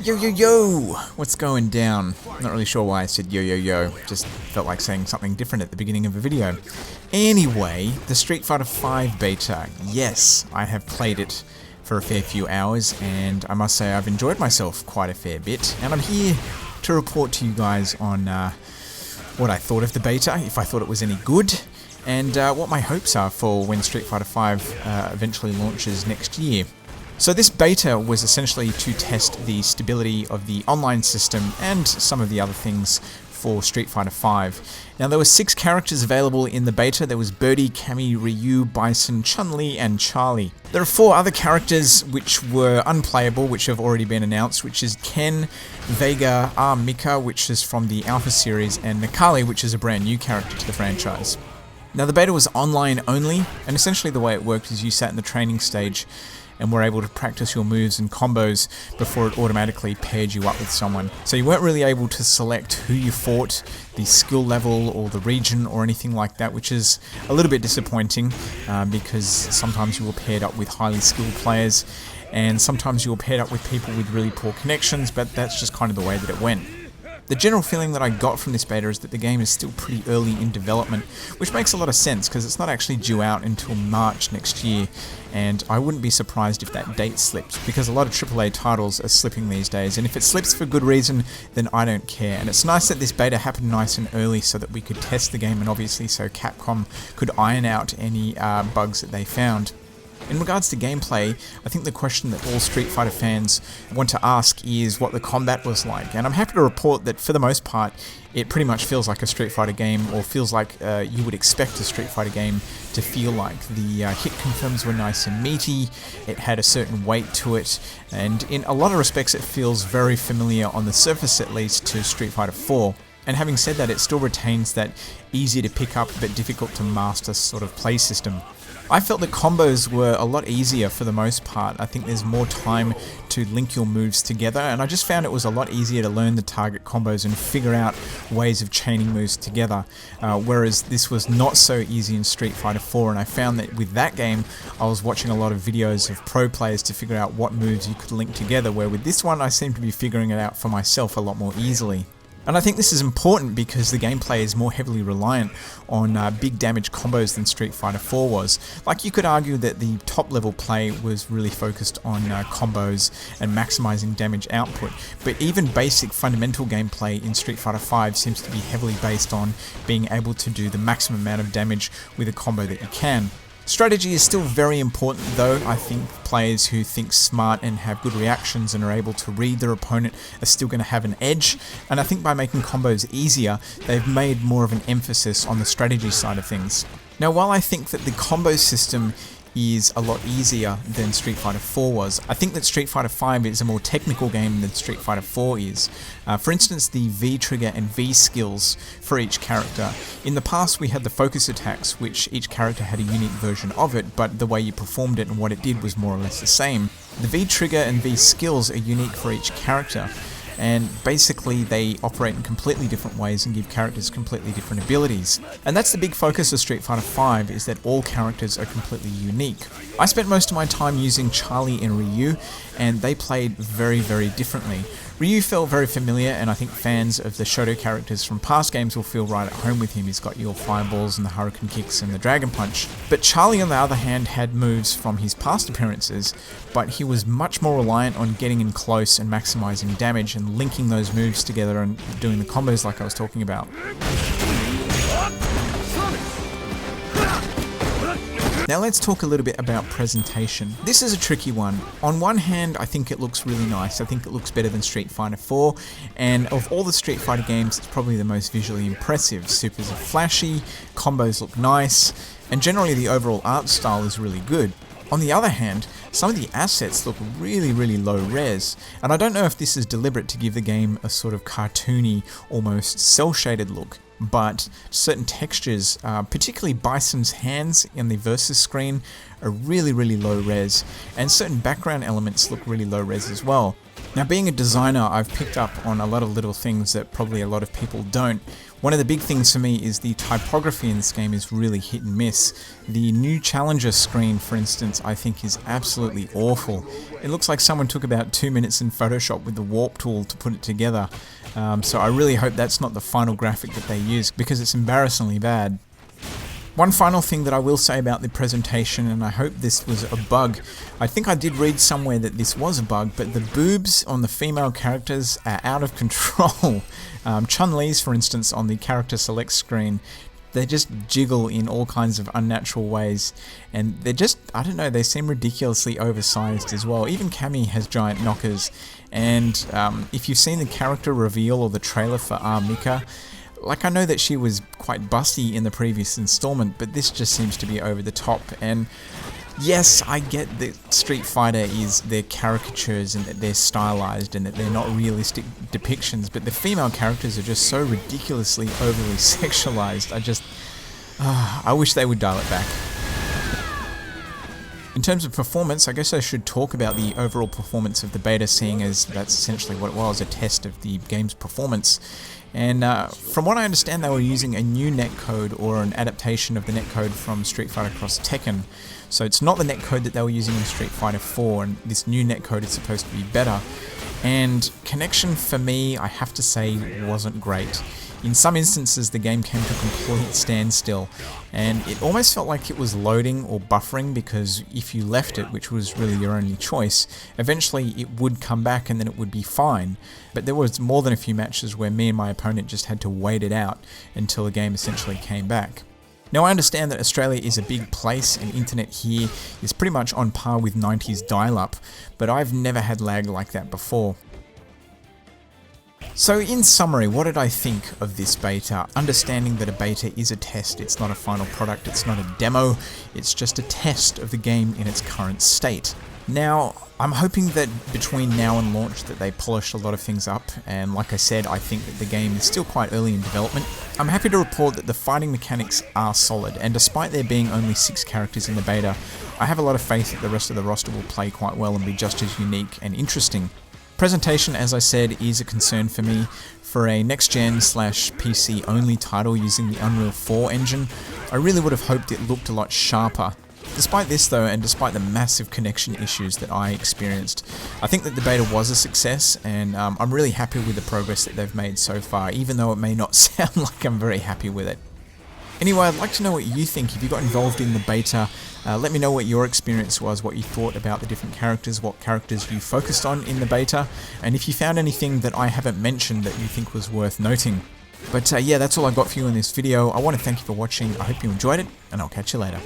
Yo, what's going down? Not really sure why I said yo, just felt like saying something different at the beginning of a video. Anyway, the Street Fighter V beta, yes, I have played it for a fair few hours, and I must say I've enjoyed myself quite a fair bit, and I'm here to report to you guys on what I thought of the beta, if I thought it was any good, and what my hopes are for when Street Fighter V eventually launches next year. So this beta was essentially to test the stability of the online system and some of the other things for Street Fighter V. Now there were 6 characters available in the beta. There was Birdie, Cammy, Ryu, Bison, Chun-Li and Charlie. There are 4 other characters which were unplayable, which have already been announced, which is Ken, Vega, Mika, which is from the Alpha series, and Nakali, which is a brand new character to the franchise. Now the beta was online only, and essentially the way it worked is you sat in the training stage and were able to practice your moves and combos before it automatically paired you up with someone. So you weren't really able to select who you fought, the skill level or the region or anything like that, which is a little bit disappointing because sometimes you were paired up with highly skilled players and sometimes you were paired up with people with really poor connections, but that's just kind of the way that it went. The general feeling that I got from this beta is that the game is still pretty early in development, which makes a lot of sense because it's not actually due out until March next year, and I wouldn't be surprised if that date slips, because a lot of AAA titles are slipping these days, and if it slips for good reason, then I don't care. And it's nice that this beta happened nice and early so that we could test the game, and obviously so Capcom could iron out any bugs that they found. In regards to gameplay, I think the question that all Street Fighter fans want to ask is what the combat was like, and I'm happy to report that for the most part it pretty much feels like a Street Fighter game, or feels like you would expect a Street Fighter game to feel like. The hit confirms were nice and meaty, it had a certain weight to it, and in a lot of respects it feels very familiar, on the surface at least, to Street Fighter 4. And having said that, it still retains that easy to pick up but difficult to master sort of play system. I felt the combos were a lot easier for the most part. I think there's more time to link your moves together, and I just found it was a lot easier to learn the target combos and figure out ways of chaining moves together, whereas this was not so easy in Street Fighter 4, and I found that with that game I was watching a lot of videos of pro players to figure out what moves you could link together, where with this one I seem to be figuring it out for myself a lot more easily. And I think this is important because the gameplay is more heavily reliant on big damage combos than Street Fighter 4 was. Like, you could argue that the top level play was really focused on combos and maximizing damage output, but even basic fundamental gameplay in Street Fighter 5 seems to be heavily based on being able to do the maximum amount of damage with a combo that you can. Strategy is still very important though. I think players who think smart and have good reactions and are able to read their opponent are still going to have an edge, and I think by making combos easier, they've made more of an emphasis on the strategy side of things. Now, while I think that the combo system is a lot easier than Street Fighter 4 was, I think that Street Fighter 5 is a more technical game than Street Fighter 4 is. For instance, the V trigger and V skills for each character. In the past we had the focus attacks, which each character had a unique version of it, but the way you performed it and what it did was more or less the same. The V trigger and V skills are unique for each character, and basically they operate in completely different ways and give characters completely different abilities. And that's the big focus of Street Fighter V, is that all characters are completely unique. I spent most of my time using Charlie and Ryu, and they played very, very differently. Ryu felt very familiar, and I think fans of the Shoto characters from past games will feel right at home with him. He's got your fireballs and the hurricane kicks and the dragon punch. But Charlie, on the other hand, had moves from his past appearances, but he was much more reliant on getting in close and maximizing damage and linking those moves together and doing the combos like I was talking about. Now let's talk a little bit about presentation. This is a tricky one. On one hand, I think it looks really nice. I think it looks better than Street Fighter 4, and of all the Street Fighter games, it's probably the most visually impressive. Supers are flashy, combos look nice, and generally the overall art style is really good. On the other hand, some of the assets look really, really low res, and I don't know if this is deliberate to give the game a sort of cartoony, almost cel-shaded look, but certain textures, particularly Bison's hands in the versus screen, are really, really low res, and certain background elements look really low res as well. Now, being a designer, I've picked up on a lot of little things that probably a lot of people don't, One of the big things for me is the typography in this game is really hit and miss. The new challenger screen, for instance, I think is absolutely awful. It looks like someone took about 2 minutes in Photoshop with the warp tool to put it together. So I really hope that's not the final graphic that they use, because it's embarrassingly bad. One final thing that I will say about the presentation, and I hope this was a bug. I think I did read somewhere that this was a bug, but the boobs on the female characters are out of control. Chun-Li's, for instance, on the character select screen, they just jiggle in all kinds of unnatural ways, and they're just, I don't know, they seem ridiculously oversized as well. Even Cammy has giant knockers, and if you've seen the character reveal or the trailer for Mika, like, I know that she was quite busty in the previous installment, but this just seems to be over the top. And yes, I get that Street Fighter is their caricatures and that they're stylized and that they're not realistic depictions, but the female characters are just so ridiculously overly sexualized. I wish they would dial it back. In terms of performance, I guess I should talk about the overall performance of the beta, seeing as that's essentially what it was, a test of the game's performance. And from what I understand, they were using a new netcode or an adaptation of the netcode from Street Fighter Cross Tekken. So it's not the netcode that they were using in Street Fighter 4, and this new netcode is supposed to be better. And connection for me, I have to say, wasn't great. In some instances, the game came to a complete standstill, and it almost felt like it was loading or buffering, because if you left it, which was really your only choice, eventually it would come back and then it would be fine. But there was more than a few matches where me and my opponent just had to wait it out until the game essentially came back. Now, I understand that Australia is a big place and internet here is pretty much on par with 90s dial-up, but I've never had lag like that before. So in summary, what did I think of this beta? Understanding that a beta is a test, it's not a final product, it's not a demo, it's just a test of the game in its current state. Now, I'm hoping that between now and launch that they polish a lot of things up, and like I said, I think that the game is still quite early in development. I'm happy to report that the fighting mechanics are solid, and despite there being only 6 characters in the beta, I have a lot of faith that the rest of the roster will play quite well and be just as unique and interesting. Presentation, as I said, is a concern for me. For a next-gen / PC only title using the Unreal 4 engine, I really would have hoped it looked a lot sharper. Despite this though, and despite the massive connection issues that I experienced, I think that the beta was a success, and I'm really happy with the progress that they've made so far, even though it may not sound like I'm very happy with it. Anyway, I'd like to know what you think. If you got involved in the beta, let me know what your experience was, what you thought about the different characters, what characters you focused on in the beta, and if you found anything that I haven't mentioned that you think was worth noting. But yeah, that's all I've got for you in this video. I want to thank you for watching. I hope you enjoyed it, and I'll catch you later.